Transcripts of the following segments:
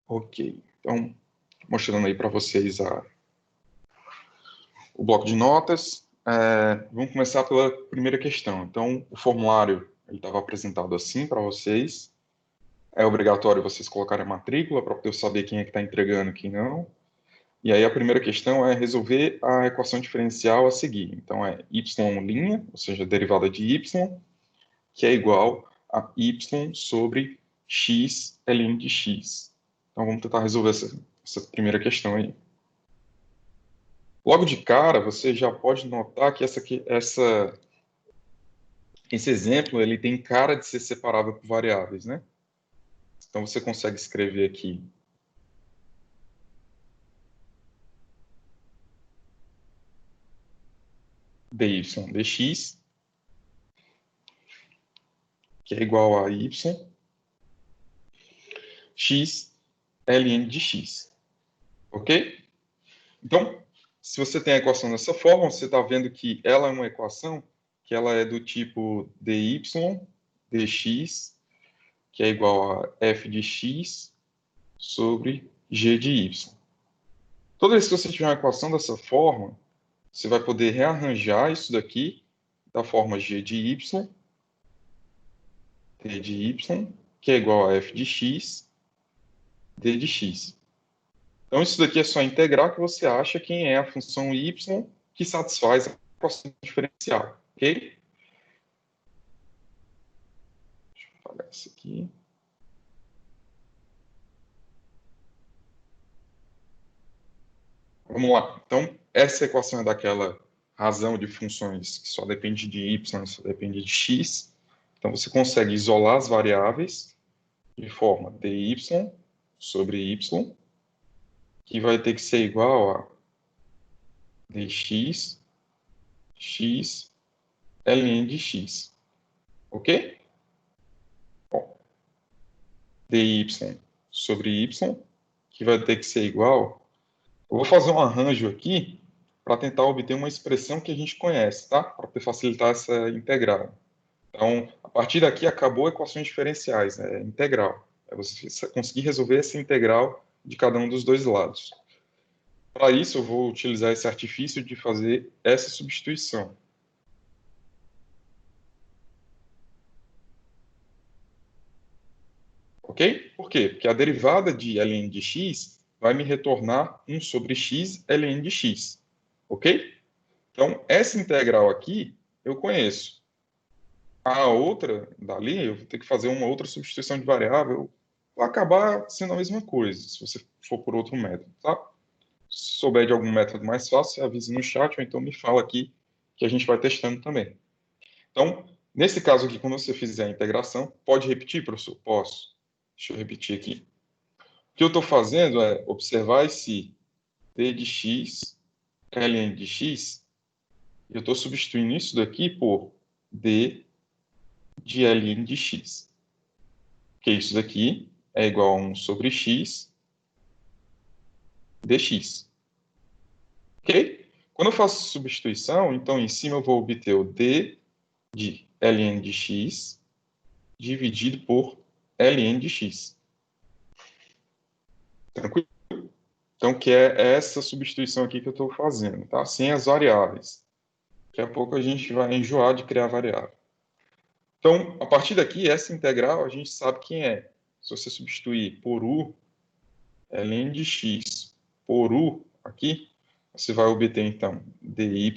Ok, então, mostrando aí para vocês o bloco de notas. Vamos começar pela primeira questão. Então, o formulário estava apresentado assim para vocês. É obrigatório vocês colocarem a matrícula para eu saber quem é que está entregando e quem não. E aí a primeira questão é resolver a equação diferencial a seguir. Então, é y', ou seja, a derivada de y, que é igual a y sobre x ln de x. Então, vamos tentar resolver essa primeira questão aí. Logo de cara, você já pode notar que esse exemplo ele tem cara de ser separável por variáveis, né? Então, você consegue escrever aqui dy dx, que é igual a y, x ln de x. Ok? Então, se você tem a equação dessa forma, você está vendo que ela é uma equação que ela é do tipo dy dx, que é igual a f de x sobre g de y. Toda vez que você tiver uma equação dessa forma, você vai poder rearranjar isso daqui da forma g de y, t de y, que é igual a f de x, d de x. Então, isso daqui é só integrar que você acha quem é a função y que satisfaz a equação diferencial, ok? Deixa eu apagar isso aqui. Vamos lá. Então, essa equação é daquela razão de funções que só depende de y, só depende de x. Então, você consegue isolar as variáveis de forma dy sobre y, que vai ter que ser igual a dx, x, ln de x. Ok? Bom, dy sobre y, que vai ter que ser igual. Eu vou fazer um arranjo aqui para tentar obter uma expressão que a gente conhece, tá? Para facilitar essa integral. Então, a partir daqui acabou equações diferenciais, né? Integral. É você conseguir resolver essa integral de cada um dos dois lados. Para isso, eu vou utilizar esse artifício de fazer essa substituição. Ok? Por quê? Porque a derivada de ln de x vai me retornar 1 sobre x ln de x. Ok? Então, essa integral aqui eu conheço. A outra dali, eu vou ter que fazer uma outra substituição de variável, vai acabar sendo a mesma coisa, se você for por outro método, tá? Se souber de algum método mais fácil, avise no chat ou então me fala aqui que a gente vai testando também. Então, nesse caso aqui, quando você fizer a integração, pode repetir, professor? Posso. Deixa eu repetir aqui. O que eu estou fazendo é observar esse d de x, ln de x, e eu estou substituindo isso daqui por d de ln de x. Que isso daqui é igual a 1 sobre x dx. Ok? Quando eu faço substituição, então em cima eu vou obter o d de ln de x dividido por ln de x. Tranquilo? Então, que é essa substituição aqui que eu estou fazendo, tá? Sem as variáveis. Daqui a pouco a gente vai enjoar de criar variável. Então, a partir daqui, essa integral a gente sabe quem é. Se você substituir por u, ln de x por u aqui, você vai obter, então, dy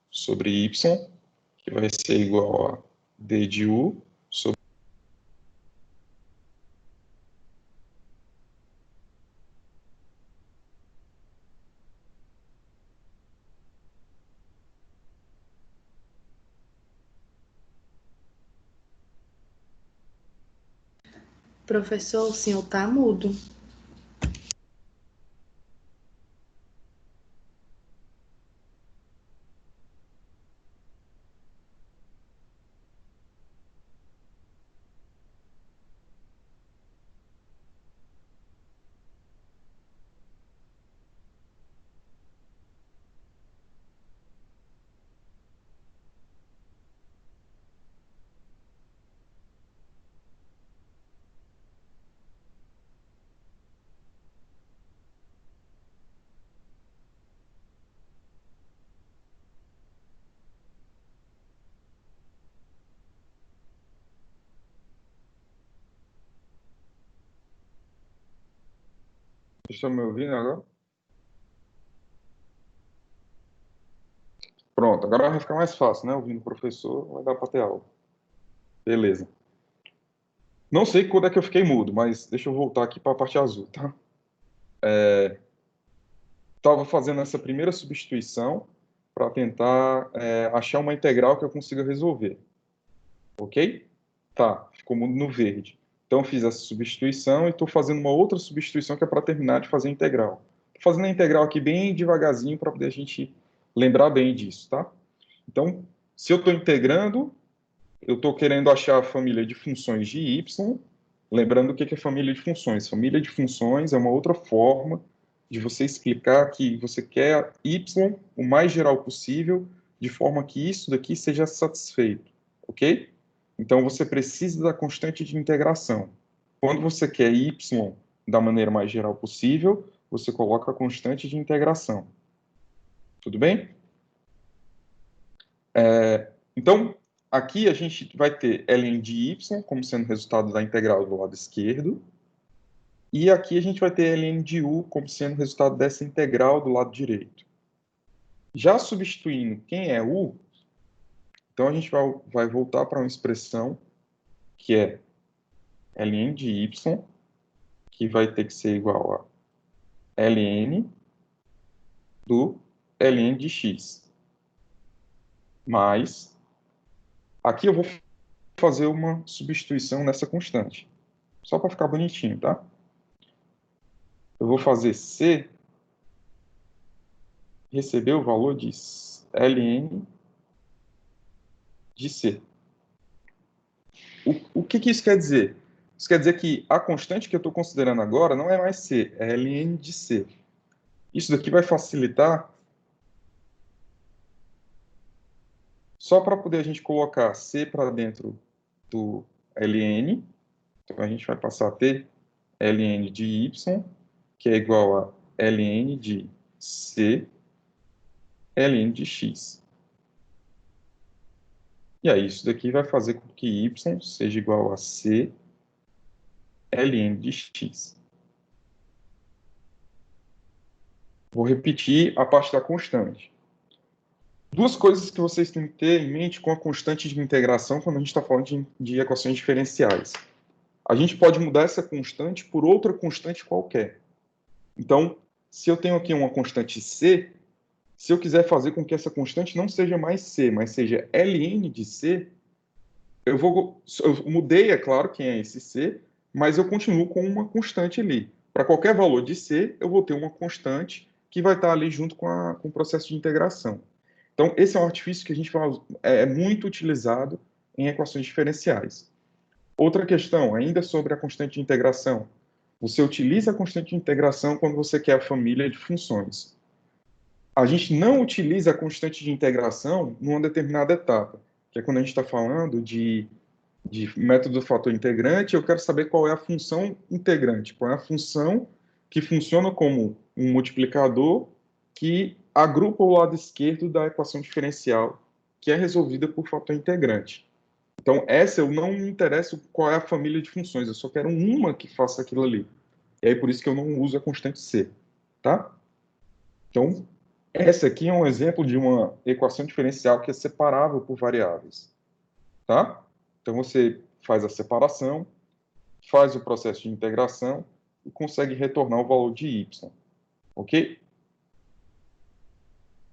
sobre y, que vai ser igual a d de u sobre... Professor, o senhor tá mudo. Estão me ouvindo agora? Pronto, agora vai ficar mais fácil, né? Ouvindo o professor, vai dar para ter aula. Beleza. Não sei quando é que eu fiquei mudo, mas deixa eu voltar aqui para a parte azul, tá? Estava fazendo essa primeira substituição para tentar achar uma integral que eu consiga resolver. Ok? Tá, ficou mudo no verde. Então, eu fiz essa substituição e estou fazendo uma outra substituição que é para terminar de fazer a integral. Estou fazendo a integral aqui bem devagarzinho para poder a gente lembrar bem disso, tá? Então, se eu estou integrando, eu estou querendo achar a família de funções de y. Lembrando o que é família de funções. Família de funções é uma outra forma de você explicar que você quer y o mais geral possível, de forma que isso daqui seja satisfeito, ok? Então, você precisa da constante de integração. Quando você quer y da maneira mais geral possível, você coloca a constante de integração. Tudo bem? Então, aqui a gente vai ter ln de y como sendo resultado da integral do lado esquerdo. E aqui a gente vai ter ln de u como sendo resultado dessa integral do lado direito. Já substituindo quem é u, então a gente vai voltar para uma expressão que é ln de y, que vai ter que ser igual a ln do ln de x. Mas, aqui eu vou fazer uma substituição nessa constante. Só para ficar bonitinho, tá? Eu vou fazer c receber o valor de ln de c. O que isso quer dizer? Isso quer dizer que a constante que eu estou considerando agora não é mais c, é ln de c. Isso daqui vai facilitar só para poder a gente colocar c para dentro do ln. Então, a gente vai passar a ter ln de y, que é igual a ln de c, ln de x. E aí, isso daqui vai fazer com que y seja igual a c ln de x. Vou repetir a parte da constante. Duas coisas que vocês têm que ter em mente com a constante de integração quando a gente está falando de equações diferenciais. A gente pode mudar essa constante por outra constante qualquer. Então, se eu tenho aqui uma constante c, se eu quiser fazer com que essa constante não seja mais c, mas seja ln de c, eu mudei, é claro, quem é esse c, mas eu continuo com uma constante ali. Para qualquer valor de c, eu vou ter uma constante que vai estar ali junto com o processo de integração. Então, esse é um artifício que a gente é muito utilizado em equações diferenciais. Outra questão, ainda sobre a constante de integração. Você utiliza a constante de integração quando você quer a família de funções. A gente não utiliza a constante de integração numa determinada etapa, que é quando a gente está falando de método do fator integrante, eu quero saber qual é a função integrante, qual é a função que funciona como um multiplicador que agrupa o lado esquerdo da equação diferencial, que é resolvida por fator integrante. Então, essa eu não me interesso qual é a família de funções, eu só quero uma que faça aquilo ali. E aí, por isso que eu não uso a constante C, tá? Então, essa aqui é um exemplo de uma equação diferencial que é separável por variáveis, tá? Então, você faz a separação, faz o processo de integração e consegue retornar o valor de y, ok?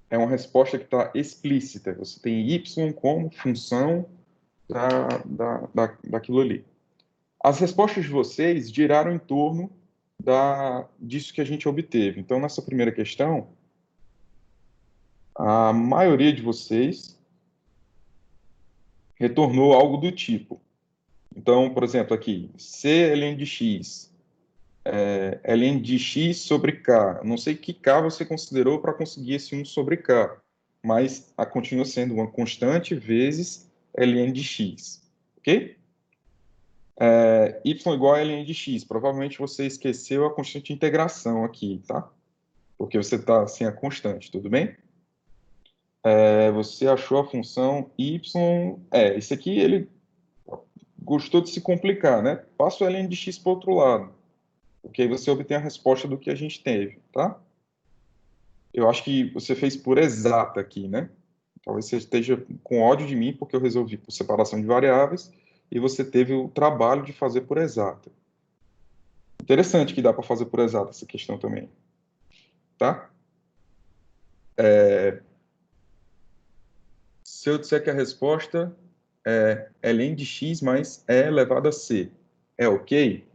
É uma resposta que está explícita. Você tem y como função daquilo ali. As respostas de vocês giraram em torno disso que a gente obteve. Então, nessa primeira questão, a maioria de vocês retornou algo do tipo. Então, por exemplo, aqui, C ln de x, ln de x sobre k. Não sei que k você considerou para conseguir esse 1 sobre k, mas continua sendo uma constante vezes ln de x, ok? Y igual a ln de x. Provavelmente você esqueceu a constante de integração aqui, tá? Porque você está sem a constante, tudo bem? Você achou a função y... esse aqui, ele gostou de se complicar, né? Passa o ln de x para o outro lado. Porque aí você obtém a resposta do que a gente teve, tá? Eu acho que você fez por exata aqui, né? Talvez você esteja com ódio de mim porque eu resolvi por separação de variáveis e você teve o trabalho de fazer por exata. Interessante que dá para fazer por exata essa questão também, tá? Se eu disser que a resposta é ln de x mais e elevado a c, é ok?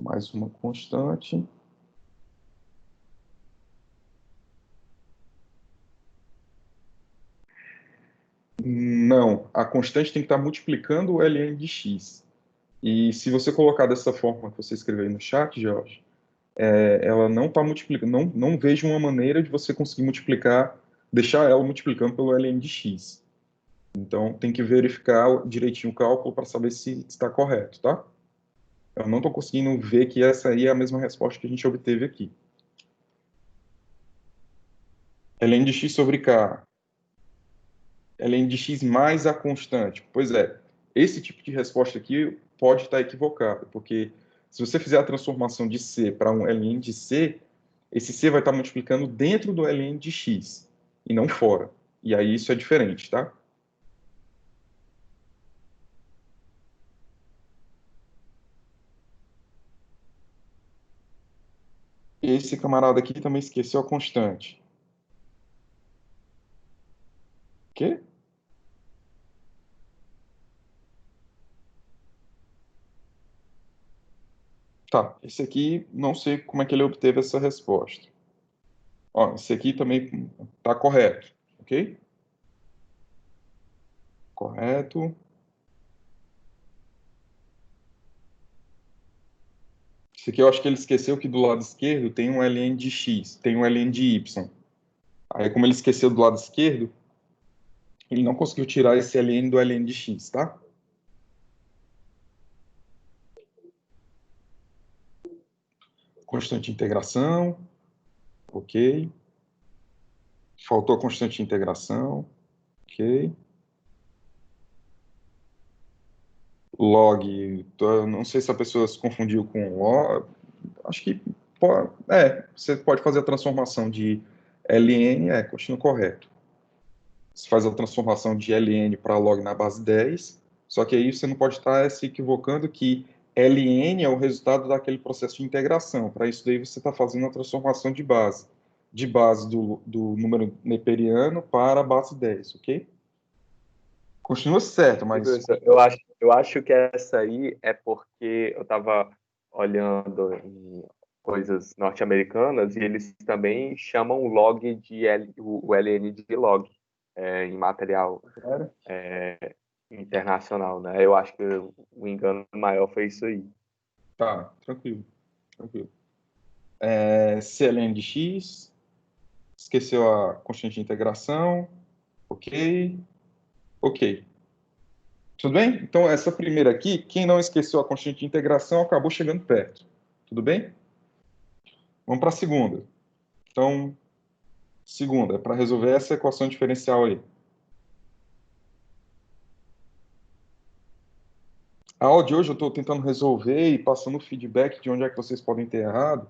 Mais uma constante. Não, a constante tem que estar multiplicando o ln de x. E se você colocar dessa forma que você escreveu aí no chat, Jorge, ela não está multiplicando, não vejo uma maneira de você conseguir multiplicar, deixar ela multiplicando pelo ln de x. Então, tem que verificar direitinho o cálculo para saber se está correto, tá? Eu não estou conseguindo ver que essa aí é a mesma resposta que a gente obteve aqui. Ln de x sobre k. Ln de x mais a constante. Pois é, esse tipo de resposta aqui pode estar equivocado, porque se você fizer a transformação de c para um ln de c, esse c vai estar multiplicando dentro do ln de x, e não fora. E aí isso é diferente, tá? Esse camarada aqui também esqueceu a constante. Quê? Tá, esse aqui, não sei como é que ele obteve essa resposta. Ó, esse aqui também está correto, ok? Correto. Esse aqui eu acho que ele esqueceu que do lado esquerdo tem um ln de x, tem um ln de y. Aí, como ele esqueceu do lado esquerdo, ele não conseguiu tirar esse ln do ln de x, tá? Constante de integração, ok. Faltou a constante de integração, ok. Log, eu não sei se a pessoa se confundiu com log, acho que você pode fazer a transformação de ln, continua correto. Você faz a transformação de ln para log na base 10, só que aí você não pode estar se equivocando que ln é o resultado daquele processo de integração. Para isso daí você está fazendo a transformação de base do número neperiano para a base 10, ok? Continua certo, E, mas professor, eu acho que essa aí é porque eu estava olhando em coisas norte-americanas e eles também chamam o log de o LN de log em material internacional, né? Eu acho que o engano maior foi isso aí. tá, tranquilo, tranquilo. CLN de x, esqueceu a constante de integração, ok, ok. Tudo bem? Então, essa primeira aqui, quem não esqueceu a constante de integração acabou chegando perto. Tudo bem? Vamos para a segunda. Então, segunda, é para resolver essa equação diferencial aí. A aula de hoje eu estou tentando resolver e passando feedback de onde é que vocês podem ter errado,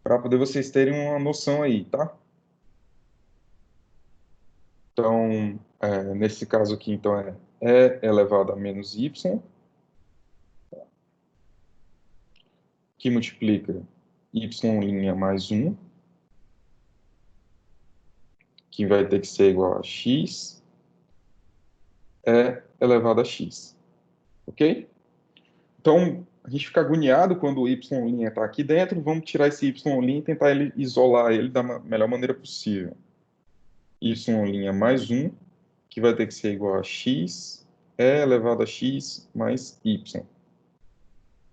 para poder vocês terem uma noção aí, tá? Então, nesse caso aqui, então, é elevado a menos y, que multiplica y' mais 1, que vai ter que ser igual a x, elevado a x. Ok? Então, a gente fica agoniado quando o y' está aqui dentro, vamos tirar esse y' e tentar isolar ele da melhor maneira possível. Y' mais 1, que vai ter que ser igual a x, elevado a x mais y.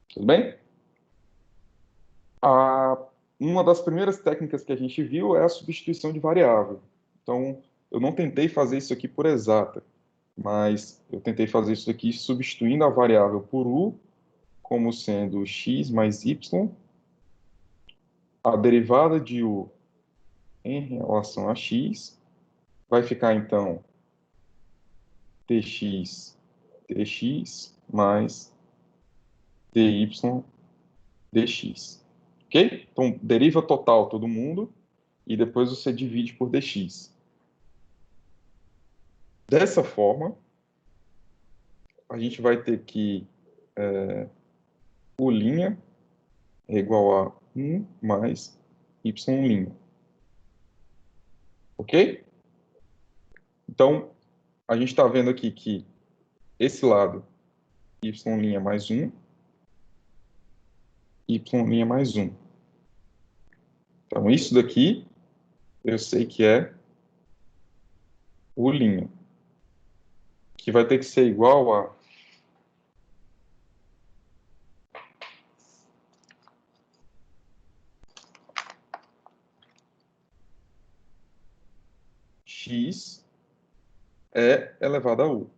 Tudo bem? Uma das primeiras técnicas que a gente viu é a substituição de variável. Então, eu não tentei fazer isso aqui por exata, mas eu tentei fazer isso aqui substituindo a variável por u, como sendo x mais y, a derivada de u em relação a x, vai ficar então tx mais dy dx. Ok? Então, deriva total todo mundo e depois você divide por dx. Dessa forma, a gente vai ter que u' é igual a 1 mais y'. Ok? Então, a gente está vendo aqui que esse lado, y' mais 1, y' mais 1. Então, isso daqui, eu sei que é u', que vai ter que ser igual a x elevado a u.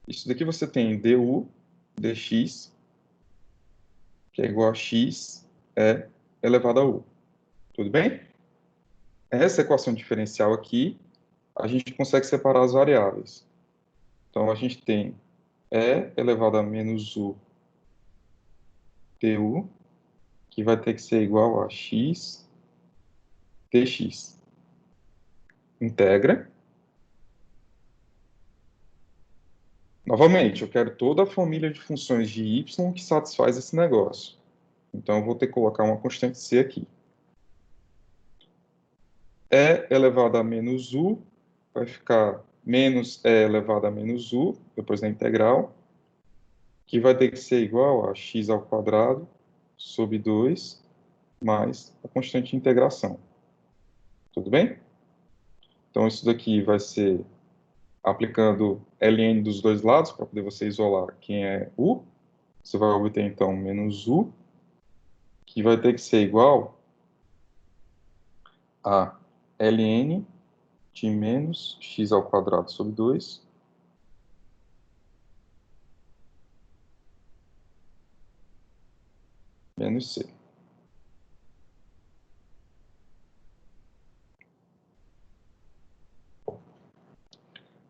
Isso daqui você tem du dx, que é igual a x elevado a u. Tudo bem? Essa equação diferencial aqui, a gente consegue separar as variáveis. Então, a gente tem elevado a menos u du, que vai ter que ser igual a x dx. Integra. Novamente, eu quero toda a família de funções de y que satisfaz esse negócio. Então, eu vou ter que colocar uma constante c aqui. E elevado a menos u vai ficar menos e elevado a menos u, depois da integral, que vai ter que ser igual a x ao quadrado sobre 2 mais a constante de integração. Tudo bem? Então, isso daqui vai ser aplicando ln dos dois lados, para poder você isolar quem é u. Você vai obter, então, menos u, que vai ter que ser igual a ln de menos x ao quadrado sobre 2 menos c.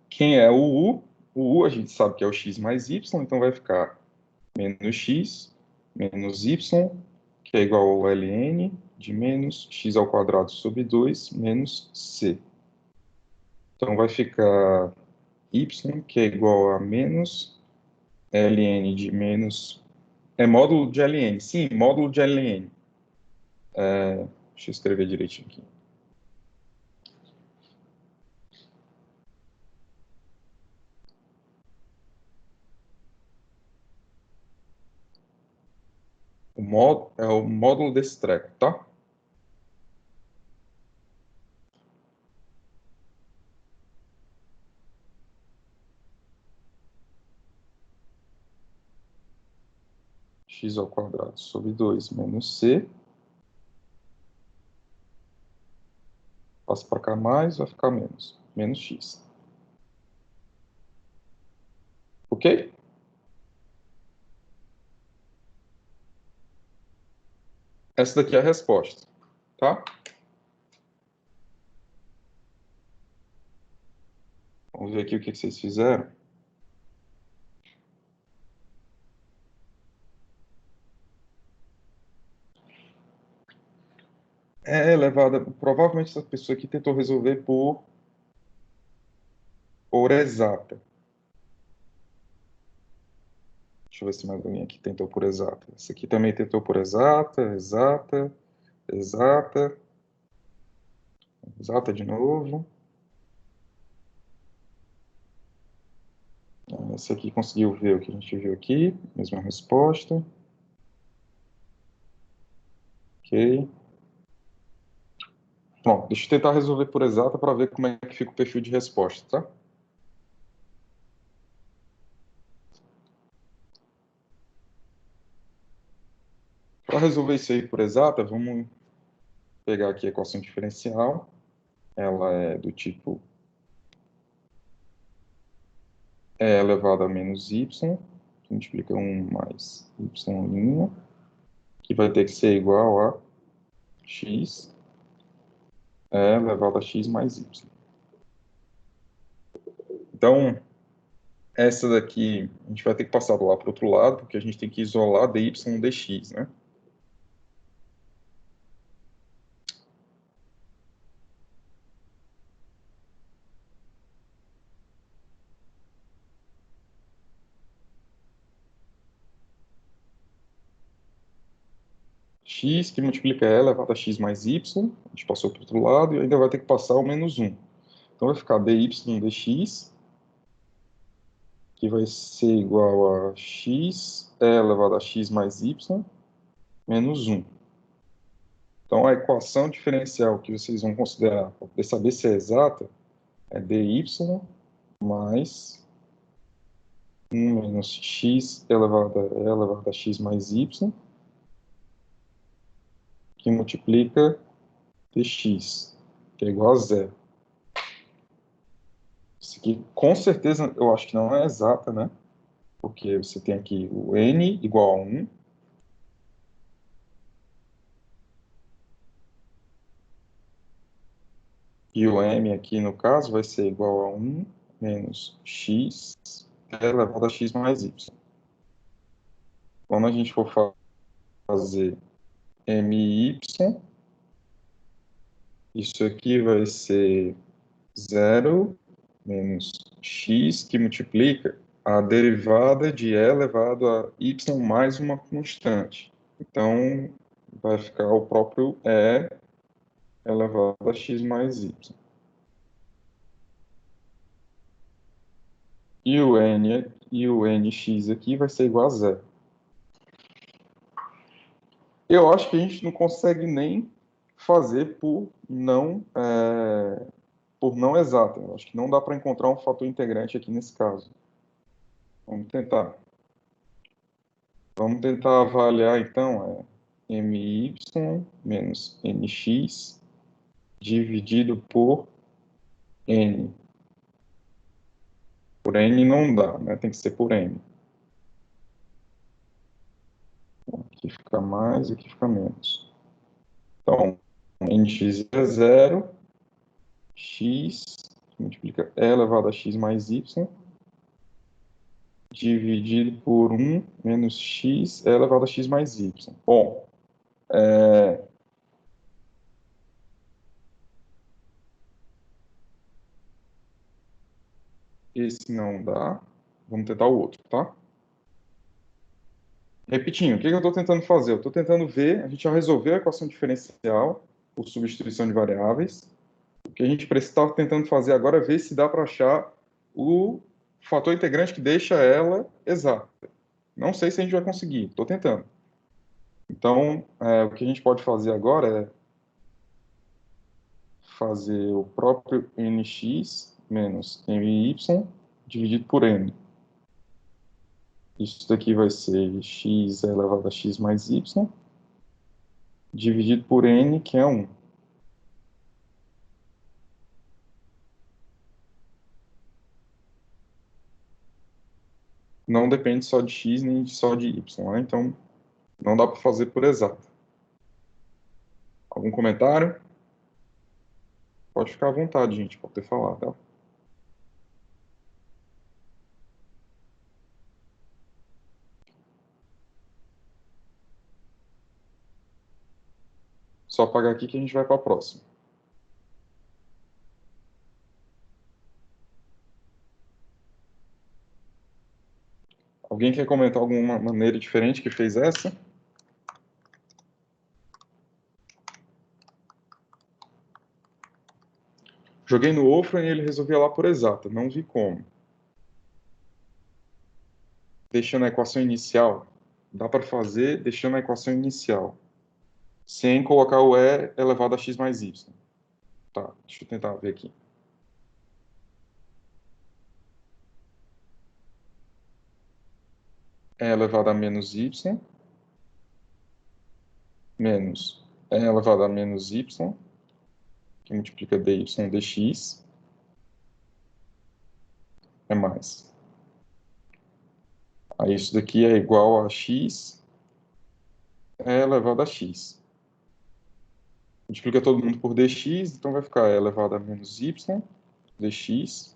Quem é o u? O u a gente sabe que é o x mais y, então vai ficar menos x menos y, que é igual ao ln de menos x ao quadrado sobre 2 menos c. Então vai ficar y, que é igual a menos ln de menos... É módulo de ln, sim, módulo de ln. Deixa eu escrever direitinho aqui. É o módulo desse treco, tá? X ao quadrado sobre 2 menos c. Passa para cá mais, vai ficar menos. Menos x. Ok? Essa daqui é a resposta, tá? Vamos ver aqui o que vocês fizeram. É elevada... Provavelmente essa pessoa aqui tentou resolver por exata. Deixa eu ver se mais alguém aqui tentou por exata. Esse aqui também tentou por exata, exata, exata. Exata de novo. Esse aqui conseguiu ver o que a gente viu aqui. Mesma resposta. Ok. Bom, deixa eu tentar resolver por exata para ver como é que fica o perfil de resposta, tá? Para resolver isso aí por exata, vamos pegar aqui a equação diferencial. Ela é do tipo e elevado a menos y, multiplica 1 mais y', que vai ter que ser igual a x elevado a x mais y. Então, essa daqui, a gente vai ter que passar lá para o outro lado, porque a gente tem que isolar dy dx, né? X que multiplica E elevado a x mais y, a gente passou para o outro lado, e ainda vai ter que passar o menos 1. Então, vai ficar dy dx, que vai ser igual a x elevado a x mais y, menos 1. Então, a equação diferencial que vocês vão considerar para poder saber se é exata é dy mais 1 menos x elevado a e elevado a x mais y, que multiplica dx, que é igual a zero. Isso aqui, com certeza, eu acho que não é exata, né? Porque você tem aqui o n igual a 1, e o m aqui, no caso, vai ser igual a 1 menos x elevado a x mais y. Quando a gente for fazer my, isso aqui vai ser 0 menos x, que multiplica a derivada de e elevado a y mais uma constante. Então, vai ficar o próprio e elevado a x mais y. E o nx aqui vai ser igual a zero. Eu acho que a gente não consegue nem fazer por não exato. Eu acho que não dá para encontrar um fator integrante aqui nesse caso. Vamos tentar. Vamos tentar avaliar, então, my menos nx dividido por n. Por n não dá, né? Tem que ser por n. Aqui fica mais, aqui fica menos. Então, nx é zero, x multiplica e elevado a x mais y, dividido por 1 menos x e elevado a x mais y. Bom, esse não dá. Vamos tentar o outro, tá? Repetindo, o que eu estou tentando fazer? Eu estou tentando ver, a gente já resolveu a equação diferencial por substituição de variáveis. O que a gente está tentando fazer agora é ver se dá para achar o fator integrante que deixa ela exata. Não sei se a gente vai conseguir, estou tentando. Então, o que a gente pode fazer agora é fazer o próprio nx menos my dividido por n. Isso daqui vai ser x elevado a x mais y, dividido por n, que é 1. Não depende só de x nem só de y, né? Então, não dá para fazer por exato. Algum comentário? Pode ficar à vontade, gente, pode ter falado, tá? Só apagar aqui que a gente vai para a próxima. Alguém quer comentar alguma maneira diferente que fez essa? Joguei no Wolfram e ele resolvia lá por exata, não vi como. Deixando a equação inicial. Dá para fazer deixando a equação inicial. Sem colocar o e elevado a x mais y. Tá, deixa eu tentar ver aqui. E elevado a menos y menos e elevado a menos y, que multiplica dy dx, é mais. Aí isso daqui é igual a x e elevado a x. Multiplica todo mundo por dx, então vai ficar e elevado a menos y dx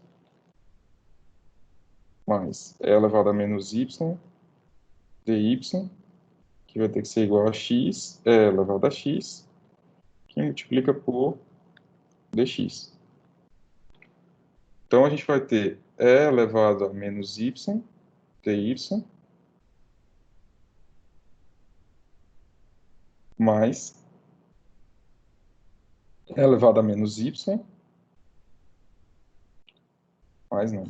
mais E elevado a menos y dy, que vai ter que ser igual a x, E elevado a x, que multiplica por dx. Então, a gente vai ter E elevado a menos y dy mais E elevado a menos y, mais não,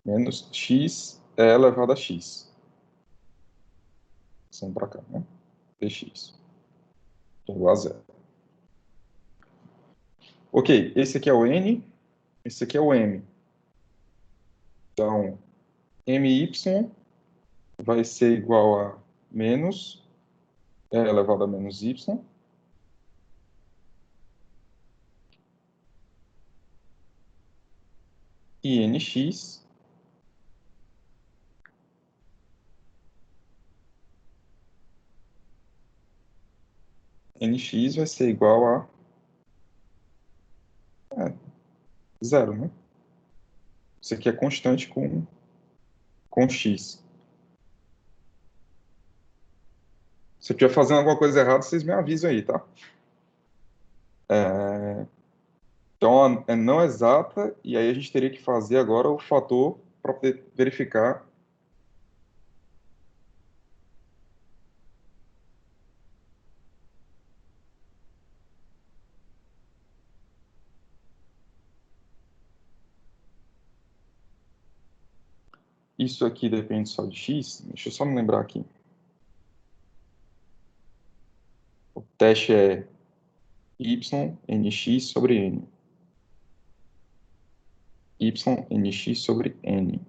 menos x E elevado a x. Vamos para cá, né? Dx. Igual a zero. Ok, esse aqui é o n, esse aqui é o m. Então, my vai ser igual a menos E elevado a menos y, e nx vai ser igual a zero, né? Isso aqui é constante com x. Se eu estiver fazendo alguma coisa errada, vocês me avisam aí, tá? Então, é não exata, e aí a gente teria que fazer agora o fator para poder verificar. Isso aqui depende só de x. Deixa eu só me lembrar aqui. O teste é y nx sobre n. Y nx sobre n.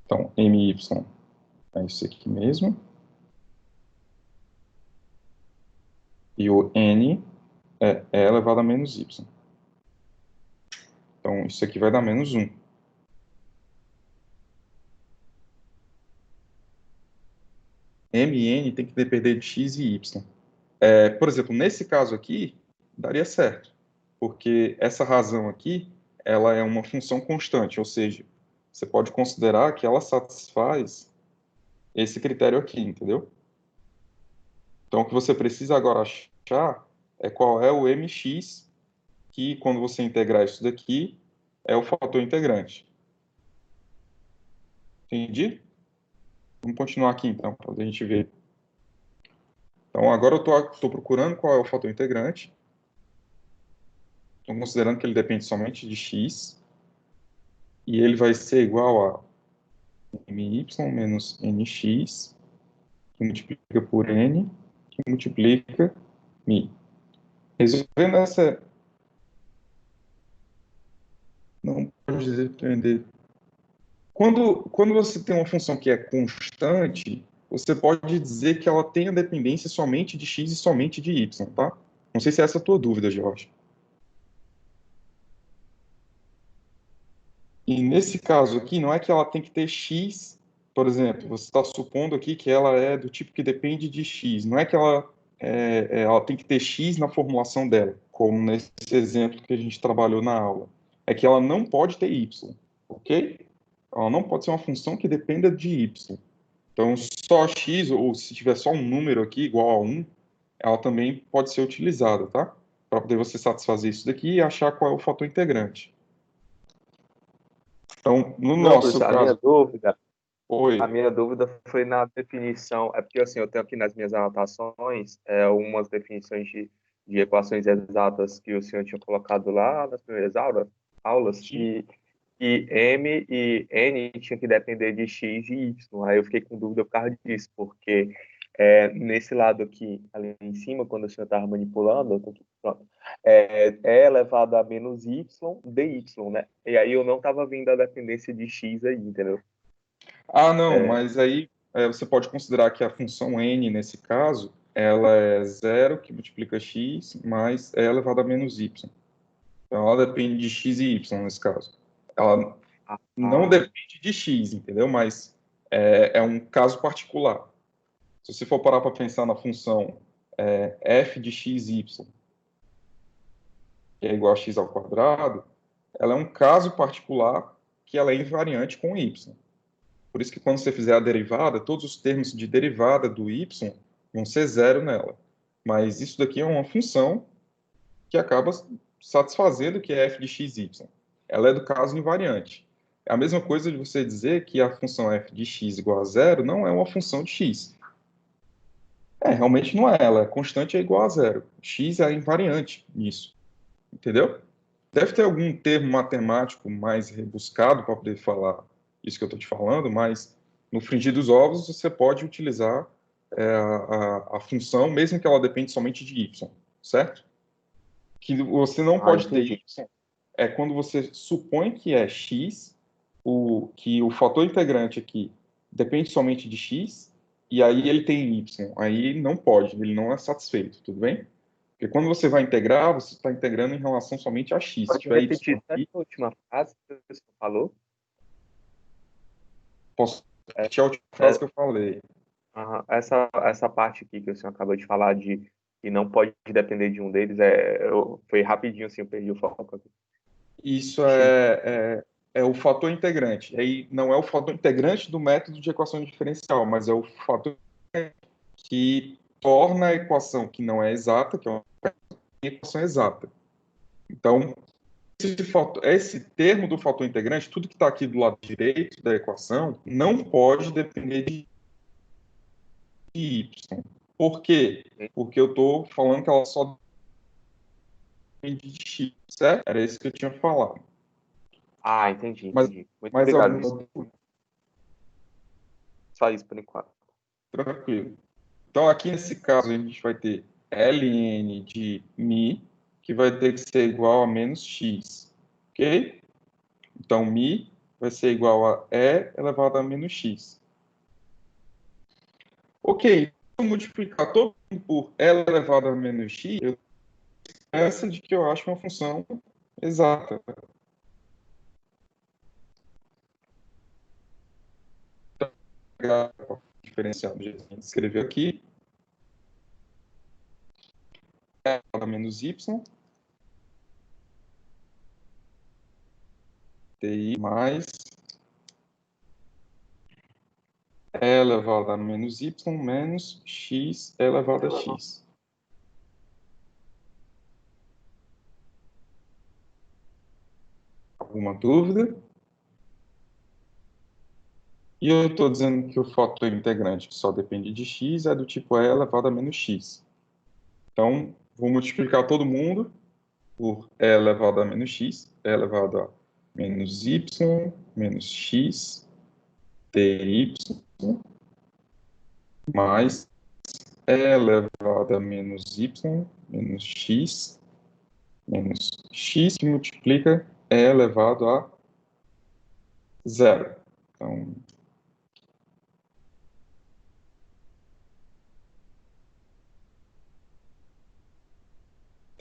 Então, my é isso aqui mesmo. E o n é E elevado a menos y. Então, isso aqui vai dar menos 1. M e n tem que depender de x e y. Por exemplo, nesse caso aqui, daria certo. Porque essa razão aqui, ela é uma função constante. Ou seja, você pode considerar que ela satisfaz esse critério aqui, entendeu? Então, o que você precisa agora achar é qual é o mx, que quando você integrar isso daqui, é o fator integrante. Entendi? Vamos continuar aqui, então, para a gente ver. Então, agora eu estou procurando qual é o fator integrante. Estou considerando que ele depende somente de x. E ele vai ser igual a my menos nx, que multiplica por n, que multiplica mi. Resolvendo essa... Não pode depender... Quando você tem uma função que é constante, você pode dizer que ela tem a dependência somente de x e somente de y, tá? Não sei se é essa a tua dúvida, Jorge. E nesse caso aqui, não é que ela tem que ter x, por exemplo, você está supondo aqui que ela é do tipo que depende de x. Não é que ela tem que ter x na formulação dela, como nesse exemplo que a gente trabalhou na aula. É que ela não pode ter y, ok? Ela não pode ser uma função que dependa de y. Então, só x, ou se tiver só um número aqui igual a 1, ela também pode ser utilizada, tá? Para poder você satisfazer isso daqui e achar qual é o fator integrante. Então, no Não, nosso professor, caso... a minha dúvida foi na definição, é porque assim, eu tenho aqui nas minhas anotações umas definições de equações exatas que o senhor tinha colocado lá nas primeiras aulas e M e N tinham que depender de X e Y. Aí eu fiquei com dúvida por causa disso, porque nesse lado aqui, ali em cima, quando o senhor estava manipulando, eu tô aqui, pronto, é elevado a menos Y dy, né? E aí eu não estava vendo a dependência de X aí, entendeu? Ah, não, mas aí você pode considerar que a função n, nesse caso, ela é zero que multiplica x mais E elevado a menos y. Então, ela depende de x e y, nesse caso. Ela não depende de x, entendeu? Mas é um caso particular. Se você for parar para pensar na função f de x, y, que é igual a x ao quadrado, ela é um caso particular que ela é invariante com y. Por isso que quando você fizer a derivada, todos os termos de derivada do y vão ser zero nela. Mas isso daqui é uma função que acaba satisfazendo o que é f de x, y. Ela é do caso invariante. É a mesma coisa de você dizer que a função f de x igual a zero não é uma função de x. Realmente não é. Ela é constante, é igual a zero. X é invariante nisso. Entendeu? Deve ter algum termo matemático mais rebuscado para poder falar isso que eu estou te falando, mas no frigir dos ovos você pode utilizar a função, mesmo que ela depende somente de y, certo? Que você não pode ter Entendi. y é quando você supõe que é x, que o fator integrante aqui depende somente de x, e aí ele tem y. Aí não pode, ele não é satisfeito, tudo bem? Porque quando você vai integrar, você está integrando em relação somente a x. Se Pode tiver y repetir essa aqui, última frase que você falou? posso É, repetir a última frase que eu falei. essa parte aqui que o senhor acabou de falar de que não pode depender de um deles, foi rapidinho, assim, eu perdi o foco aqui. Isso X. é o fator integrante. Aí não é o fator integrante do método de equação diferencial, mas é o fator que torna a equação que não é exata, que é uma equação exata. Então, esse termo do fator integrante, tudo que está aqui do lado direito da equação, não pode depender de y. Por quê? Porque eu estou falando que ela só depende de x, certo? Era isso que eu tinha falado. Entendi. Mas, Muito mais obrigado. alguma Só isso por enquanto. Tranquilo. Então, aqui nesse caso, a gente vai ter ln de mi, que vai ter que ser igual a menos x, ok? Então, mi vai ser igual a e elevado a menos x. Ok, vou multiplicar todo mundo por e elevado a menos x, eu tenho essa de que eu acho uma função exata. Diferencial do jeito que a gente escreveu aqui, e elevado a menos y, ti mais e elevado a menos y menos x elevado a x. Alguma dúvida? E eu estou dizendo que o fator integrante que só depende de x é do tipo e elevado a menos x. Então, vou multiplicar todo mundo por e elevado a menos x, e elevado a menos y menos x, dy, mais e elevado a menos y menos x que multiplica e elevado a zero. Então,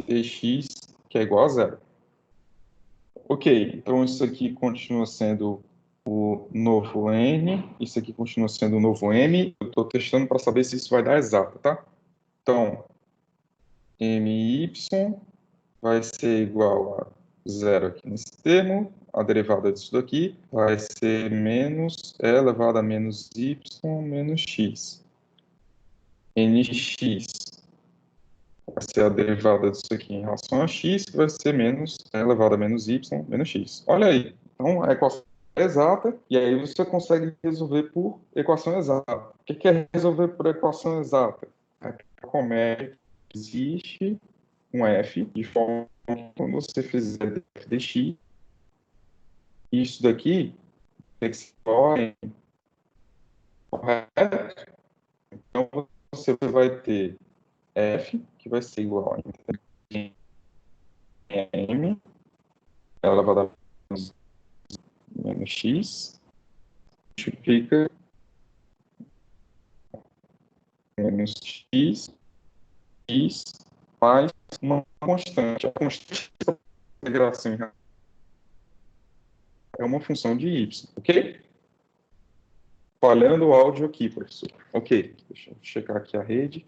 dx, que é igual a zero. Ok, então isso aqui continua sendo o novo n, isso aqui continua sendo o novo m. Eu estou testando para saber se isso vai dar exato, tá? Então, my vai ser igual a zero aqui nesse termo. A derivada disso daqui vai ser menos e elevado a menos y menos x. Nx vai ser a derivada disso aqui em relação a x, que vai ser menos e elevado a menos y menos x. Olha aí. Então, a equação é exata, e aí você consegue resolver por equação exata. O que é resolver por equação exata? Como é que existe um f, de forma que quando você fizer f de x, isso daqui tem que ser correto. Então, você vai ter f, que vai ser igual a m elevado a menos x, multiplica menos x mais uma constante. A constante de integração é uma função de y, ok? falhando o áudio aqui, professor. Ok, deixa eu checar aqui a rede.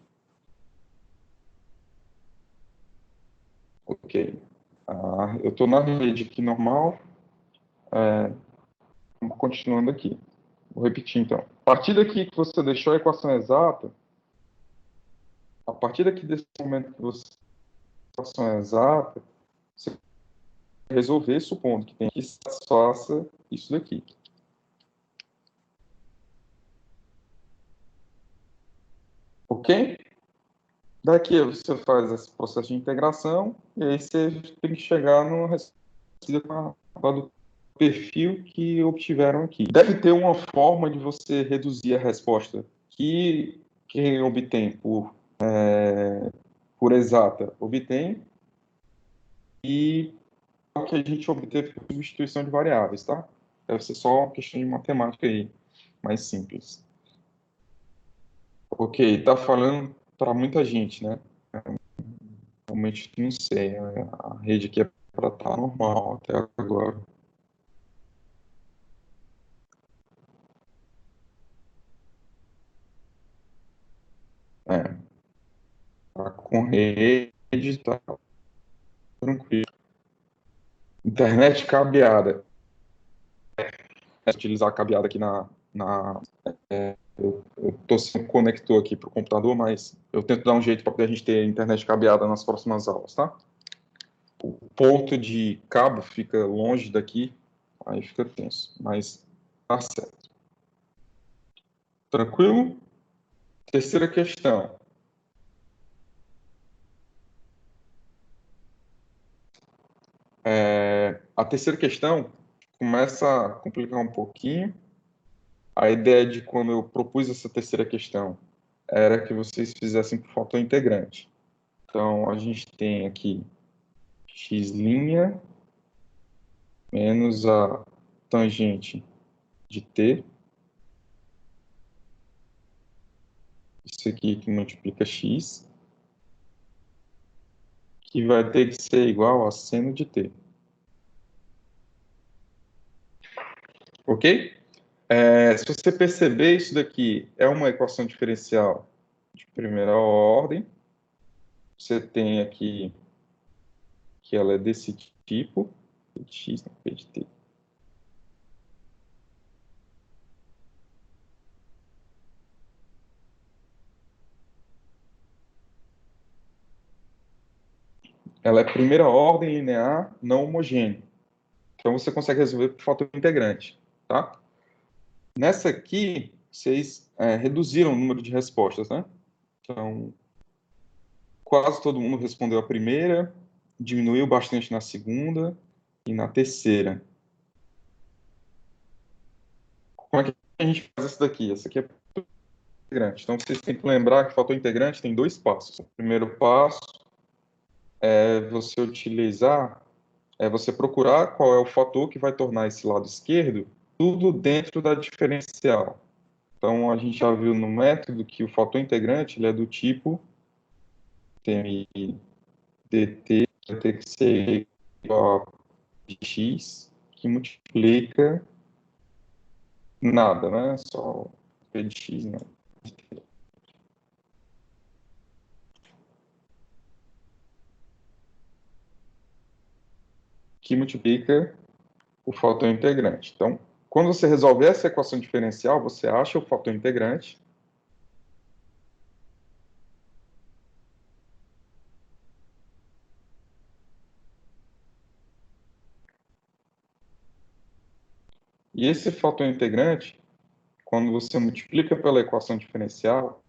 Ok. Eu estou na rede aqui normal. Vamos continuando aqui. Vou repetir, então. A partir daqui que você deixou a equação exata, a partir daqui desse momento que você deixou a equação exata, você vai resolver supondo que tem que satisfaça isso daqui. Ok? Daqui você faz esse processo de integração e aí você tem que chegar no resultado do perfil que obtiveram aqui. Deve ter uma forma de você reduzir a resposta que quem obtém por exata obtém e o que a gente obteve por substituição de variáveis, tá? Deve ser só uma questão de matemática aí, mais simples. Ok, tá falando para muita gente, né? Realmente não sei, a rede aqui é para estar normal até agora. Tá com rede, tá tranquilo. Internet cabeada. Utilizar a cabeada aqui eu tô sem conector aqui para o computador, mas eu tento dar um jeito para poder a gente ter internet cabeada nas próximas aulas, tá? O ponto de cabo fica longe daqui, aí fica tenso, mas tá certo. Tranquilo? Terceira questão. A terceira questão começa a complicar um pouquinho. A ideia de quando eu propus essa terceira questão era que vocês fizessem por fator integrante. Então, a gente tem aqui x' menos a tangente de t. Isso aqui que multiplica x, que vai ter que ser igual a seno de t. Ok? Se você perceber, isso daqui é uma equação diferencial de primeira ordem. Você tem aqui que ela é desse tipo, de x na p de t. Ela é primeira ordem linear não homogênea. Então, você consegue resolver por fator integrante, tá? Nessa aqui, vocês reduziram o número de respostas, né? Então, quase todo mundo respondeu a primeira, diminuiu bastante na segunda e na terceira. Como é que a gente faz isso daqui? Essa aqui é fator integrante. Então, vocês têm que lembrar que fator integrante tem dois passos. O primeiro passo é você você procurar qual é o fator que vai tornar esse lado esquerdo tudo dentro da diferencial. Então, a gente já viu no método que o fator integrante ele é do tipo TMI dt vai ter que ser igual a x, que multiplica nada, né? Só p de x, né? Que multiplica o fator integrante. Então, quando você resolve essa equação diferencial, você acha o fator integrante. E esse fator integrante, quando você multiplica pela equação diferencial,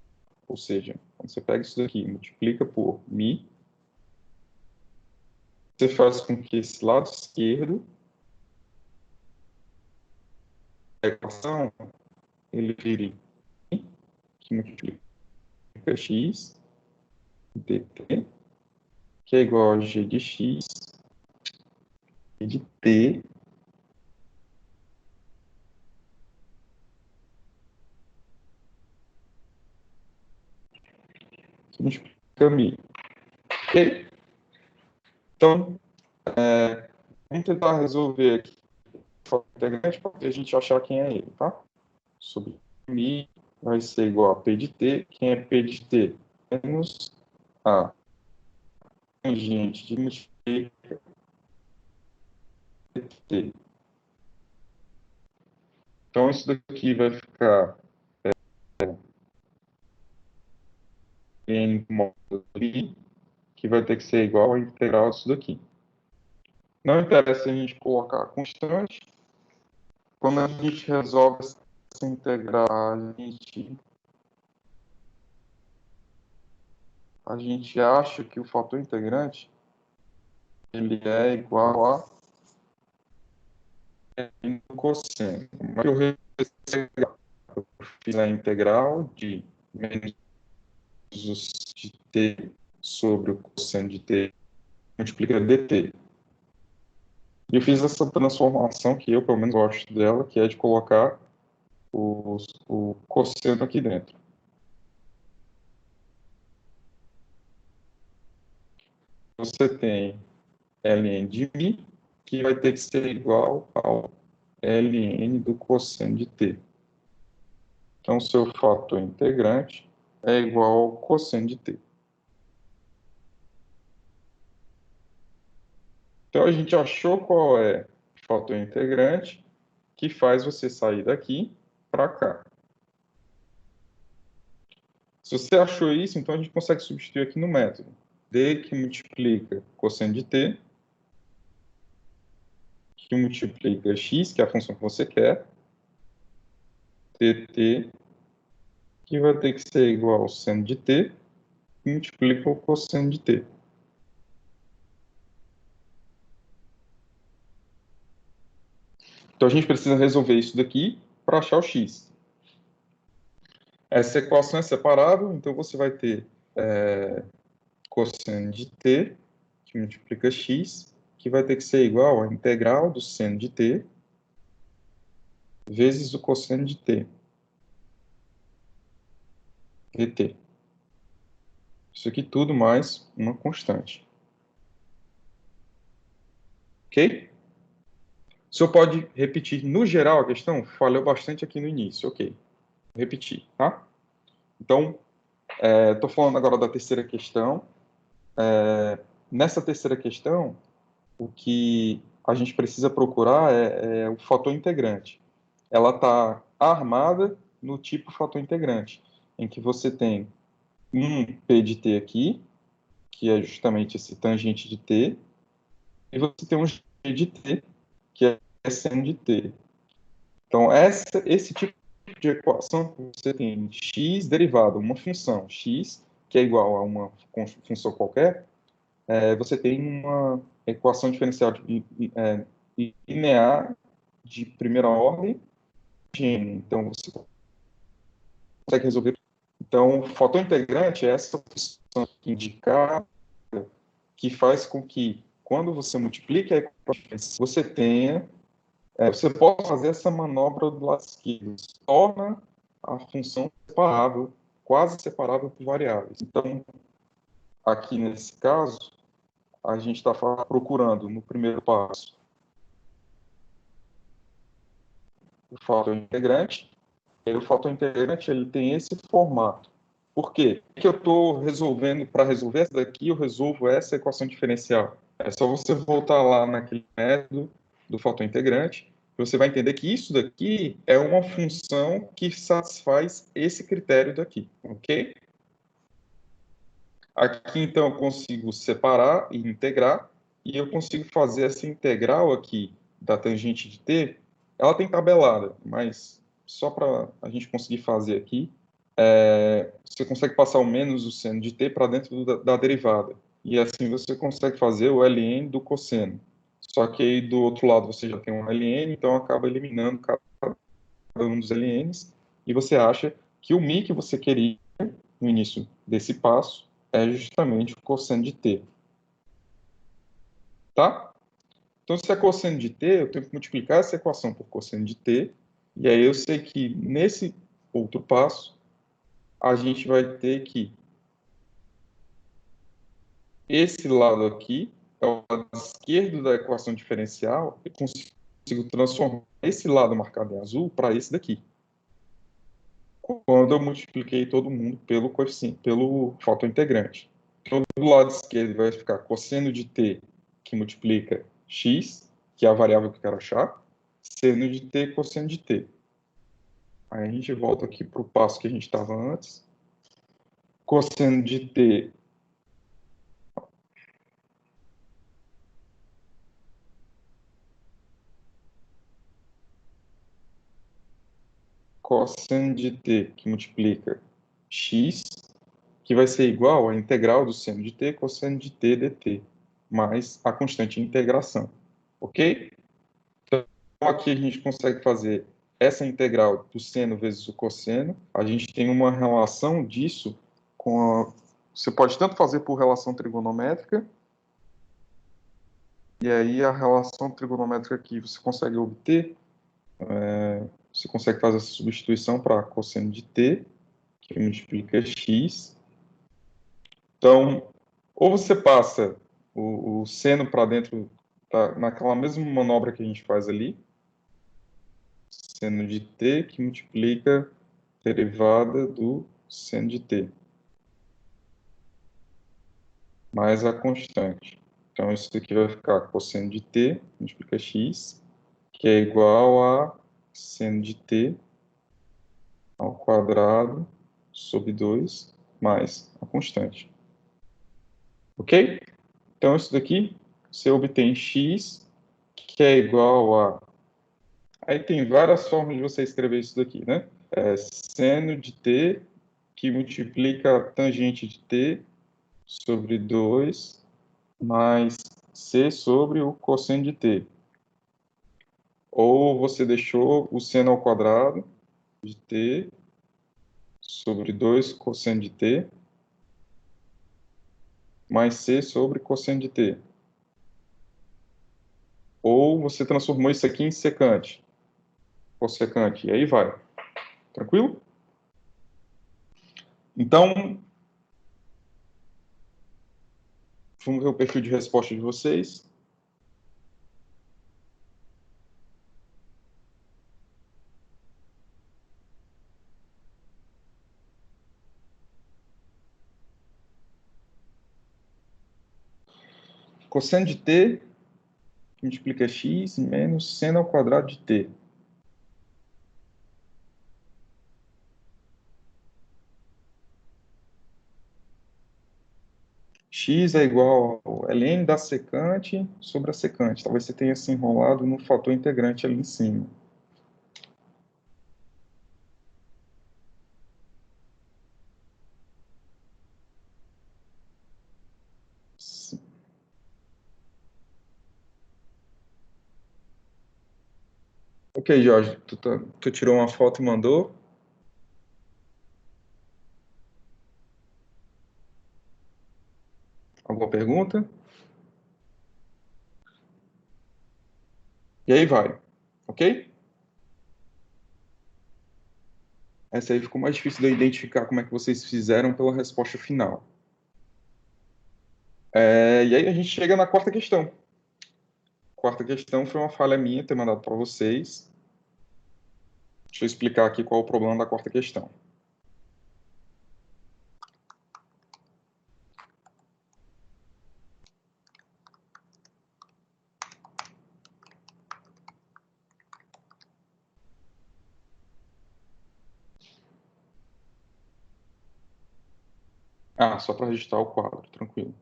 ou seja, quando você pega isso daqui e multiplica por μ, você faz com que esse lado esquerdo da equação ele vire que multiplica x dt, que é igual a g de x e de t que multiplica μ. Ok? Então, vamos tentar resolver aqui o fator integrante para a gente achar quem é ele, tá? Sobre Mi vai ser igual a P de T. Quem é P de T? Menos a tangente de multiplica T. Então, isso daqui vai ficar N módulo I, que vai ter que ser igual à integral disso daqui. Não interessa a gente colocar a constante. Quando a gente resolve essa integral, a gente acha que o fator integrante ele é igual a N do cosseno. Mas eu fiz a integral de menos de t sobre o cosseno de t multiplica dt. E eu fiz essa transformação que eu, pelo menos, gosto dela, que é de colocar o cosseno aqui dentro. Você tem ln de mi, que vai ter que ser igual ao ln do cosseno de t. Então, seu fator integrante é igual ao cosseno de t. Então, a gente achou qual é o fator integrante que faz você sair daqui para cá. Se você achou isso, então a gente consegue substituir aqui no método. D que multiplica cosseno de t, que multiplica x, que é a função que você quer, dt, que vai ter que ser igual ao seno de t, que multiplica o cosseno de t. Então a gente precisa resolver isso daqui para achar o x. Essa equação é separável, então você vai ter cosseno de t, que multiplica x, que vai ter que ser igual à integral do seno de t vezes o cosseno de t, dt. Isso aqui tudo mais uma constante. Ok? O senhor pode repetir no geral a questão? Falhou bastante aqui no início. Ok. Vou repetir, tá? Então, estou falando agora da terceira questão. Nessa terceira questão, o que a gente precisa procurar é o fator integrante. Ela está armada no tipo fator integrante, em que você tem um P de T aqui, que é justamente esse tangente de T, e você tem um G de T, que é seno de T. Então, esse tipo de equação, você tem x derivado, uma função x, que é igual a uma função qualquer, você tem uma equação diferencial linear de primeira ordem, então você consegue resolver. Então, o fator integrante é essa função indicada que faz com que, quando você multiplica a equação, você tenha, você pode fazer essa manobra do lado esquerdo, torna a função separável, quase separável por variáveis. Então, aqui nesse caso, a gente está procurando, no primeiro passo, o fator integrante. E o fator integrante ele tem esse formato. Por quê? O que eu estou resolvendo? Para resolver essa daqui, eu resolvo essa equação diferencial. É só você voltar lá naquele método do fator integrante, você vai entender que isso daqui é uma função que satisfaz esse critério daqui, ok? Aqui, então, eu consigo separar e integrar, e eu consigo fazer essa integral aqui da tangente de t, ela tem tabelada, mas só para a gente conseguir fazer aqui, você consegue passar o menos o seno de t para dentro da derivada. E assim você consegue fazer o ln do cosseno. Só que aí do outro lado você já tem um ln, então acaba eliminando cada um dos ln's, e você acha que o mi que você queria no início desse passo é justamente o cosseno de t. Tá? Então, se é cosseno de t, eu tenho que multiplicar essa equação por cosseno de t, e aí eu sei que nesse outro passo, a gente vai ter que esse lado aqui é o lado esquerdo da equação diferencial, eu consigo transformar esse lado marcado em azul para esse daqui. quando eu multipliquei todo mundo pelo coeficiente, pelo fator integrante. Então, do lado esquerdo vai ficar cosseno de t, que multiplica x, que é a variável que eu quero achar, seno de t, cosseno de t. Aí a gente volta aqui para o passo que a gente estava antes. Cosseno de t cosseno de t, que multiplica x, que vai ser igual à integral do seno de t, cosseno de t dt, mais a constante de integração. Ok? Então, aqui a gente consegue fazer essa integral do seno vezes o cosseno. A gente tem uma relação disso com a... Você pode tanto fazer por relação trigonométrica, e aí a relação trigonométrica que você consegue obter, você consegue fazer essa substituição para cosseno de t, que multiplica x. Então, ou você passa o seno para dentro, naquela mesma manobra que a gente faz ali, seno de t, que multiplica a derivada do seno de t, mais a constante. Então, isso aqui vai ficar cosseno de t, multiplica x, que é igual a seno de t ao quadrado sobre 2 mais a constante. Ok? Então, isso daqui, você obtém x, que é igual a... Aí tem várias formas de você escrever isso daqui, né? Seno de t, que multiplica a tangente de t sobre 2 mais c sobre o cosseno de t. Ou você deixou o seno ao quadrado de t sobre 2 cosseno de t mais c sobre cosseno de t. Ou você transformou isso aqui em secante, cossecante, e aí vai. Tranquilo? Então, vamos ver o perfil de resposta de vocês. Cosseno de t multiplica x menos seno ao quadrado de t. X é igual ao ln da secante sobre a secante. Talvez você tenha se enrolado no fator integrante ali em cima. Ok, Jorge, tu tirou uma foto e mandou. Alguma pergunta? E aí vai, ok? Essa aí ficou mais difícil de eu identificar como é que vocês fizeram pela resposta final. E aí a gente chega na quarta questão. Quarta questão foi uma falha minha ter mandado para vocês. Deixa eu explicar aqui qual é o problema da quarta questão. Só para registrar o quadro, tranquilo.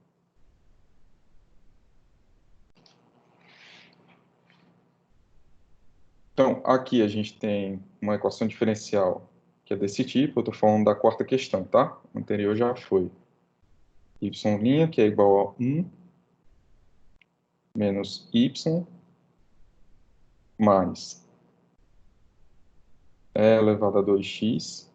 Então, aqui a gente tem uma equação diferencial que é desse tipo. Eu estou falando da quarta questão, tá? O anterior já foi. Y', que é igual a 1 menos y mais e elevado a 2x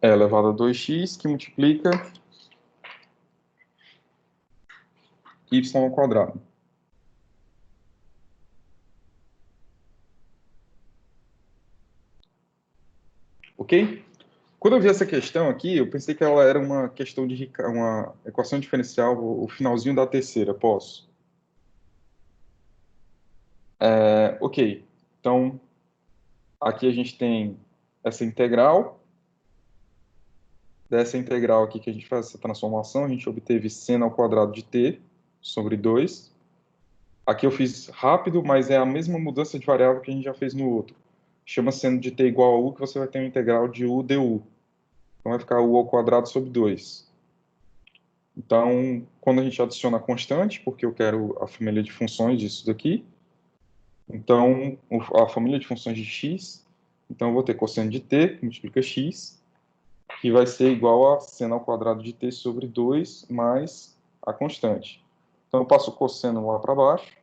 é elevado a 2x, que multiplica y ao quadrado. Ok? Quando eu vi essa questão aqui, eu pensei que ela era uma questão de uma equação diferencial, o finalzinho da terceira, posso? Ok. Então, aqui a gente tem essa integral. Dessa integral aqui que a gente faz essa transformação, a gente obteve seno ao quadrado de t sobre 2. Aqui eu fiz rápido, mas é a mesma mudança de variável que a gente já fez no outro. Chama seno de t igual a u, que você vai ter uma integral de u du. Então vai ficar u ao quadrado sobre 2. Então, quando a gente adiciona a constante, porque eu quero a família de funções disso daqui, então a família de funções de x, então eu vou ter cosseno de t, que multiplica x, que vai ser igual a seno ao quadrado de t sobre 2 mais a constante. Então eu passo o cosseno lá para baixo.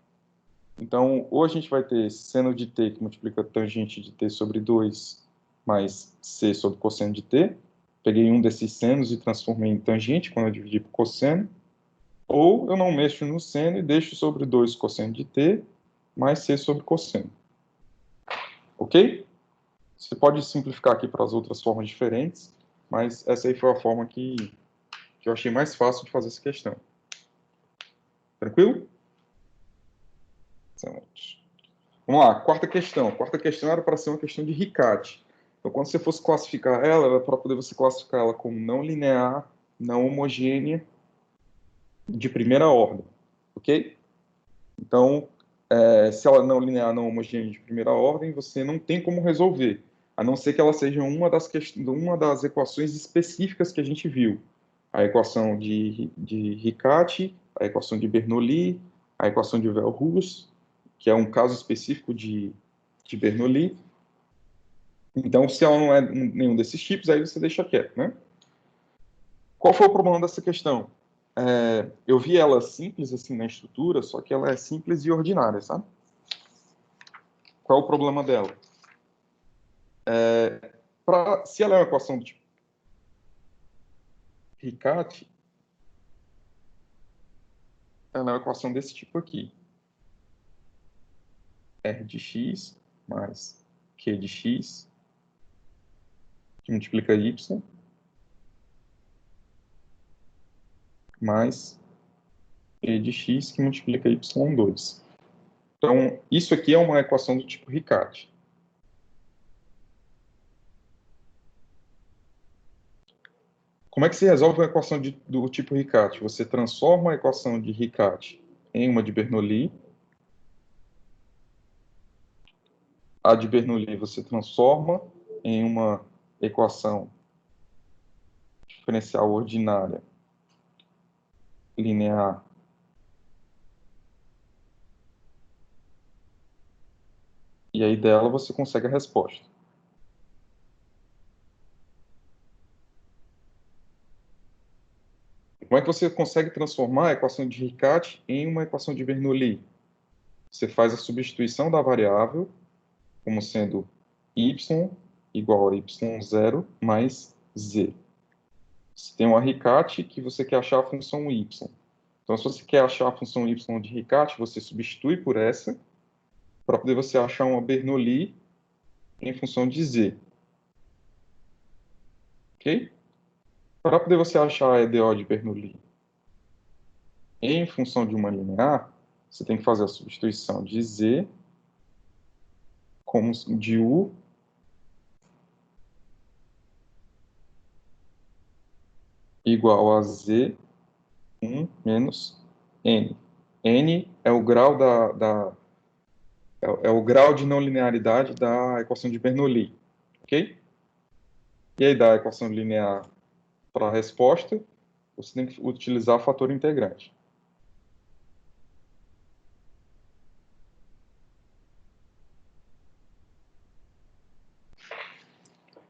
Então, ou a gente vai ter seno de t, que multiplica tangente de t sobre 2, mais c sobre cosseno de t. Peguei um desses senos e transformei em tangente quando eu dividi por cosseno. Ou eu não mexo no seno e deixo sobre 2 cosseno de t, mais c sobre cosseno. Ok? Você pode simplificar aqui para as outras formas diferentes, mas essa aí foi a forma que eu achei mais fácil de fazer essa questão. Tranquilo? Excelente. Vamos lá, quarta questão. Quarta questão era para ser uma questão de Riccati. Então, quando você fosse classificar ela, era para poder você classificar ela como não linear, não homogênea, de primeira ordem. Ok? Então, se ela não linear, não homogênea de primeira ordem, você não tem como resolver, a não ser que ela seja uma das equações específicas que a gente viu. A equação de Riccati, a equação de Bernoulli, a equação de Verhulst, que é um caso específico de Bernoulli. Então, se ela não é nenhum desses tipos, aí você deixa quieto, né? Qual foi o problema dessa questão? Eu vi ela simples assim na estrutura, só que ela é simples e ordinária, sabe? Qual é o problema dela? Se ela é uma equação do tipo Riccati, ela é uma equação desse tipo aqui. R de x mais Q de x, que multiplica y, mais E de x, que multiplica y2. Então, isso aqui é uma equação do tipo Riccati. Como é que se resolve uma equação do tipo Riccati? Você transforma a equação de Riccati em uma de Bernoulli. A de Bernoulli você transforma em uma equação diferencial ordinária linear e aí dela você consegue a resposta. Como é que você consegue transformar a equação de Riccati em uma equação de Bernoulli? Você faz a substituição da variável como sendo y igual a y0 mais z. Você tem uma Riccati que você quer achar a função y. Então, se você quer achar a função y de Riccati, você substitui por essa para poder você achar uma Bernoulli em função de z. Ok? Para poder você achar a EDO de Bernoulli em função de uma linear, você tem que fazer a substituição de z como de u igual a z1 menos n. N é o grau é o grau de não linearidade da equação de Bernoulli, ok? E aí da equação linear para a resposta, você tem que utilizar fator integrante.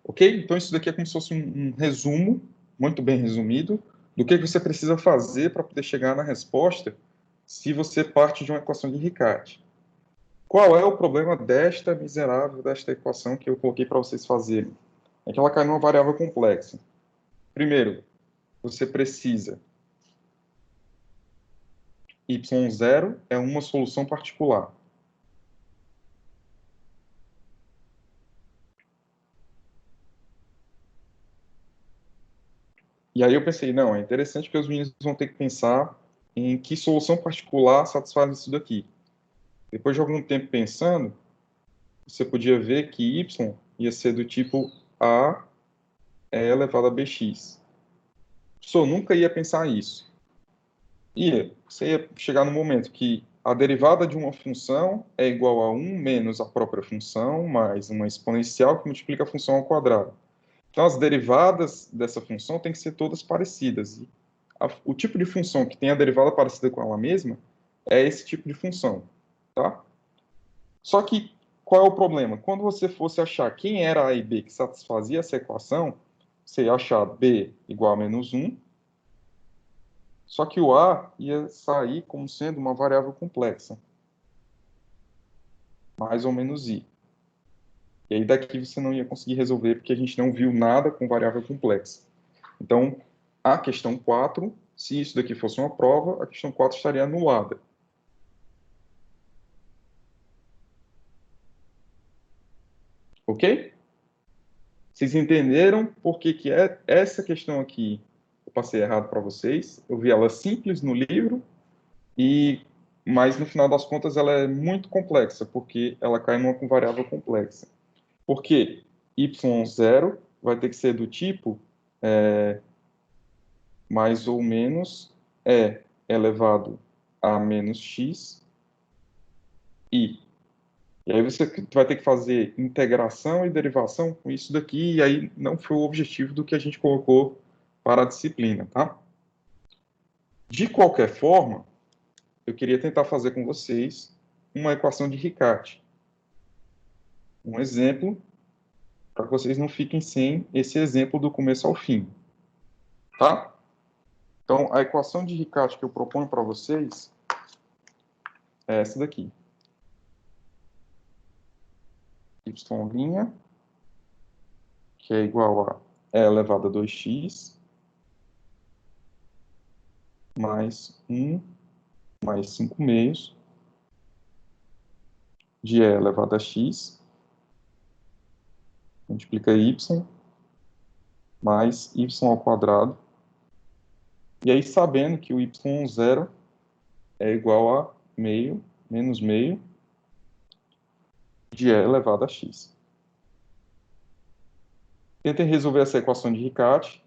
Ok? Então, isso daqui é como se fosse um resumo, muito bem resumido, do que você precisa fazer para poder chegar na resposta se você parte de uma equação de Riccati. Qual é o problema desta equação que eu coloquei para vocês fazerem? É que ela cai numa variável complexa. Primeiro, você precisa y0 é uma solução particular. E aí eu pensei, não, é interessante que os meninos vão ter que pensar em que solução particular satisfaz isso daqui. Depois de algum tempo pensando, você podia ver que y ia ser do tipo a elevado a bx. O professor nunca ia pensar isso. Você ia chegar no momento que a derivada de uma função é igual a 1 menos a própria função, mais uma exponencial que multiplica a função ao quadrado. Então, as derivadas dessa função têm que ser todas parecidas. E o tipo de função que tem a derivada parecida com ela mesma é esse tipo de função, tá? Só que, qual é o problema? Quando você fosse achar quem era A e B que satisfazia essa equação, você ia achar B igual a menos 1, só que o A ia sair como sendo uma variável complexa, mais ou menos I. E aí daqui você não ia conseguir resolver, porque a gente não viu nada com variável complexa. Então, a questão 4, se isso daqui fosse uma prova, a questão 4 estaria anulada. Ok? Vocês entenderam por que é essa questão aqui eu passei errado para vocês? Eu vi ela simples no livro, mas no final das contas ela é muito complexa, porque ela cai numa variável complexa. Por quê? Y0 vai ter que ser do tipo mais ou menos elevado a menos x i. E aí você vai ter que fazer integração e derivação com isso daqui, e aí não foi o objetivo do que a gente colocou para a disciplina, tá? De qualquer forma, eu queria tentar fazer com vocês uma equação de Riccati. Um exemplo, para que vocês não fiquem sem esse exemplo do começo ao fim, tá? Então, a equação de Riccati que eu proponho para vocês é essa daqui. Y', que é igual a e elevado a 2x, mais 1 mais 5 meios, de e elevado a x, multiplica y, mais y ao quadrado. E aí, sabendo que o y0 é igual a meio menos meio de e elevado a x. Tentem resolver essa equação de Riccati.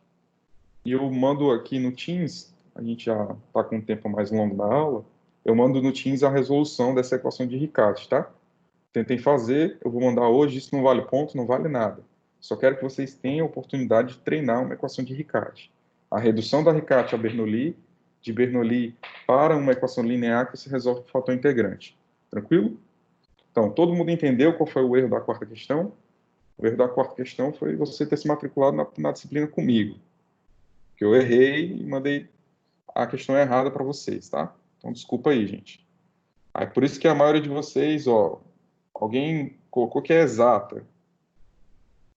E eu mando aqui no Teams, a gente já está com um tempo mais longo na aula, eu mando no Teams a resolução dessa equação de Riccati, tá? Tentem fazer, eu vou mandar hoje, isso não vale ponto, não vale nada. Só quero que vocês tenham a oportunidade de treinar uma equação de Riccati. A redução da Riccati a Bernoulli, de Bernoulli para uma equação linear que você resolve o fator integrante. Tranquilo? Então, todo mundo entendeu qual foi o erro da quarta questão? O erro da quarta questão foi você ter se matriculado na disciplina comigo. Que eu errei e mandei a questão errada para vocês, tá? Então, desculpa aí, gente. Aí, por isso que a maioria de vocês, ó, alguém colocou que é exata.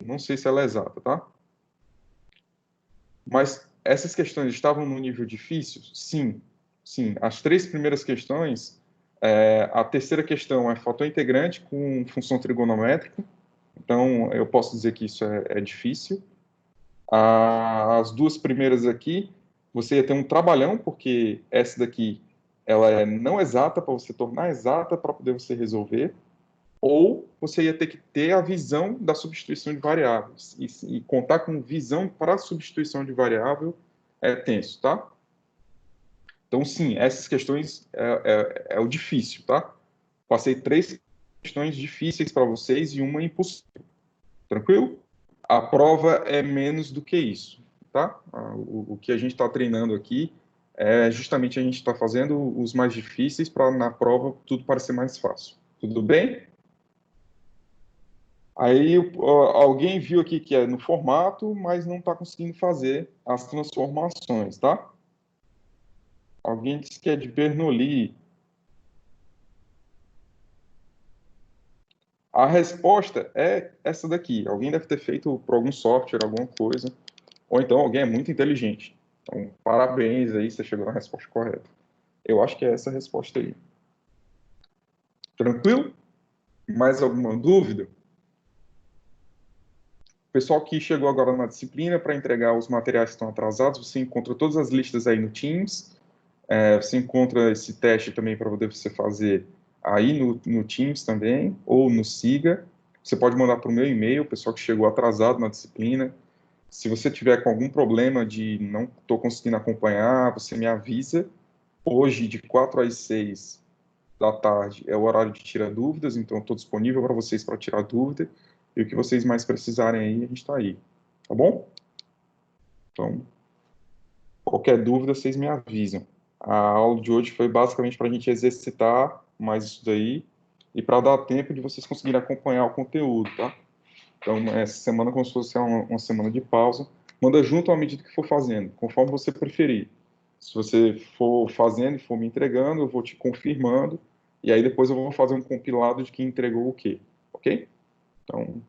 Não sei se ela é exata, tá? Mas essas questões estavam no nível difícil? Sim. Sim. As três primeiras questões, a terceira questão é fator integrante com função trigonométrica. Então, eu posso dizer que isso é difícil. As duas primeiras aqui, você ia ter um trabalhão, porque essa daqui ela é não exata para você tornar exata para poder você resolver, ou você ia ter que ter a visão da substituição de variáveis. E contar com visão para a substituição de variável é tenso, tá? Então, sim, essas questões é o difícil, tá? Passei três questões difíceis para vocês e uma impossível. Tranquilo? A prova é menos do que isso, tá? O que a gente está treinando aqui é justamente a gente está fazendo os mais difíceis para na prova tudo parecer mais fácil. Tudo bem? Aí alguém viu aqui que é no formato, mas não está conseguindo fazer as transformações, tá? Alguém disse que é de Bernoulli. A resposta é essa daqui. Alguém deve ter feito por algum software, alguma coisa. Ou então alguém é muito inteligente. Então, parabéns aí, você chegou na resposta correta. Eu acho que é essa a resposta aí. Tranquilo? Mais alguma dúvida? pessoal que chegou agora na disciplina, para entregar os materiais que estão atrasados, você encontra todas as listas aí no Teams. Você encontra esse teste também para poder você fazer aí no Teams também, ou no Siga. Você pode mandar para o meu e-mail, o pessoal que chegou atrasado na disciplina. Se você tiver com algum problema de não estou conseguindo acompanhar, você me avisa. Hoje, de 4 às 6 da tarde, é o horário de tirar dúvidas, então estou disponível para vocês para tirar dúvida. E o que vocês mais precisarem aí, a gente está aí. Tá bom? Então, qualquer dúvida, vocês me avisam. A aula de hoje foi basicamente para a gente exercitar mais isso daí e para dar tempo de vocês conseguirem acompanhar o conteúdo, tá? Então, essa semana, como se fosse uma semana de pausa, manda junto à medida que for fazendo, conforme você preferir. Se você for fazendo e for me entregando, eu vou te confirmando, e aí depois eu vou fazer um compilado de quem entregou o quê, ok? Então,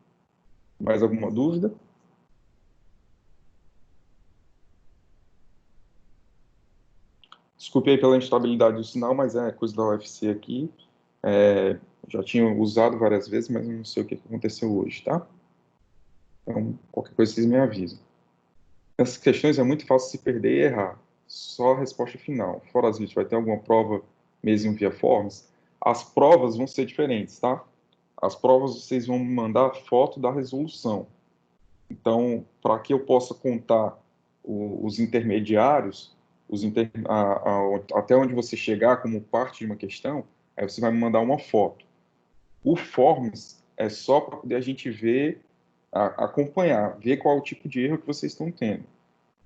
mais alguma dúvida? Desculpe aí pela instabilidade do sinal, mas é coisa da UFC aqui. Já tinha usado várias vezes, mas não sei o que aconteceu hoje, tá? Então, qualquer coisa vocês me avisam. Essas questões é muito fácil se perder e errar. Só a resposta final. Fora as vezes vai ter alguma prova mesmo via forms, as provas vão ser diferentes, tá? As provas vocês vão me mandar foto da resolução. Então, para que eu possa contar os intermediários, até onde você chegar como parte de uma questão, aí você vai me mandar uma foto. O Forms é só para poder a gente ver, acompanhar, ver qual é o tipo de erro que vocês estão tendo,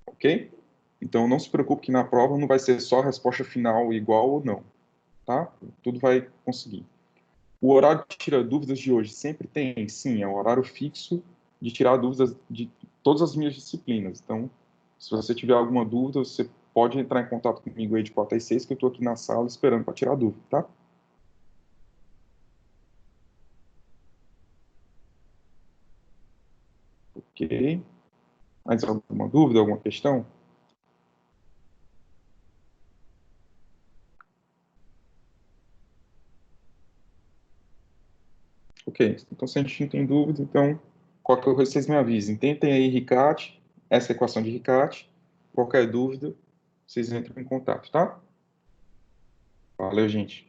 ok? Então, não se preocupe que na prova não vai ser só a resposta final igual ou não, tá? Tudo vai conseguir. O horário de tirar dúvidas de hoje sempre tem? Sim, é um horário fixo de tirar dúvidas de todas as minhas disciplinas. Então, se você tiver alguma dúvida, você pode entrar em contato comigo aí de 4 às 6, que eu estou aqui na sala esperando para tirar dúvida, tá? Ok. Mais alguma dúvida, alguma questão? Ok. Então, se a gente não tem dúvida, então, qualquer coisa vocês me avisem. Tentem aí Riccati, essa equação de Riccati. Qualquer dúvida, vocês entram em contato, tá? Valeu, gente.